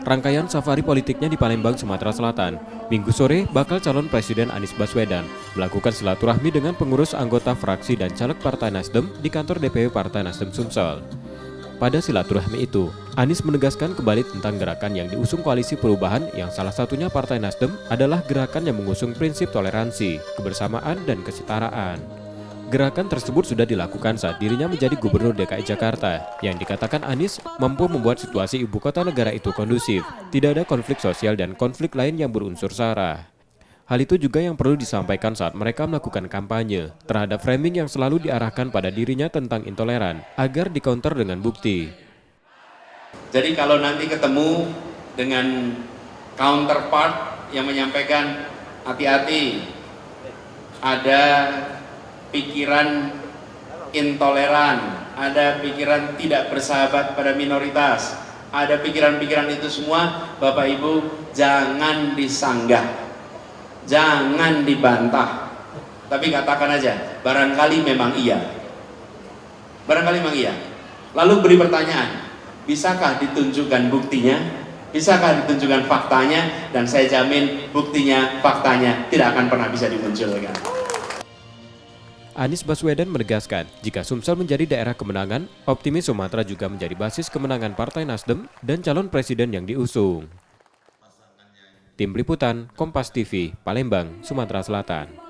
Rangkaian safari politiknya di Palembang, Sumatera Selatan, Minggu sore bakal calon Presiden Anies Baswedan melakukan silaturahmi dengan pengurus anggota fraksi dan caleg Partai Nasdem di kantor DPW Partai Nasdem Sumsel. Pada silaturahmi itu, Anies menegaskan kembali tentang gerakan yang diusung Koalisi Perubahan yang salah satunya Partai Nasdem adalah gerakan yang mengusung prinsip toleransi, kebersamaan, dan kesetaraan. Gerakan tersebut sudah dilakukan saat dirinya menjadi Gubernur DKI Jakarta, yang dikatakan Anies mampu membuat situasi ibu kota negara itu kondusif, tidak ada konflik sosial dan konflik lain yang berunsur sara. Hal itu juga yang perlu disampaikan saat mereka melakukan kampanye terhadap framing yang selalu diarahkan pada dirinya tentang intoleran, agar dikonter dengan bukti. Jadi kalau nanti ketemu dengan counterpart yang menyampaikan hati-hati, ada pikiran intoleran, ada pikiran tidak bersahabat pada minoritas, ada pikiran-pikiran itu semua, Bapak Ibu jangan disanggah, jangan dibantah, tapi katakan aja, barangkali memang iya. Barangkali memang iya. Lalu beri pertanyaan, bisakah ditunjukkan buktinya? Bisakah ditunjukkan faktanya? Dan saya jamin buktinya, faktanya tidak akan pernah bisa dimunculkan. Anies Baswedan menegaskan, jika Sumsel menjadi daerah kemenangan, optimis Sumatera juga menjadi basis kemenangan Partai Nasdem dan calon presiden yang diusung. Tim Liputan, Kompas TV, Palembang, Sumatera Selatan.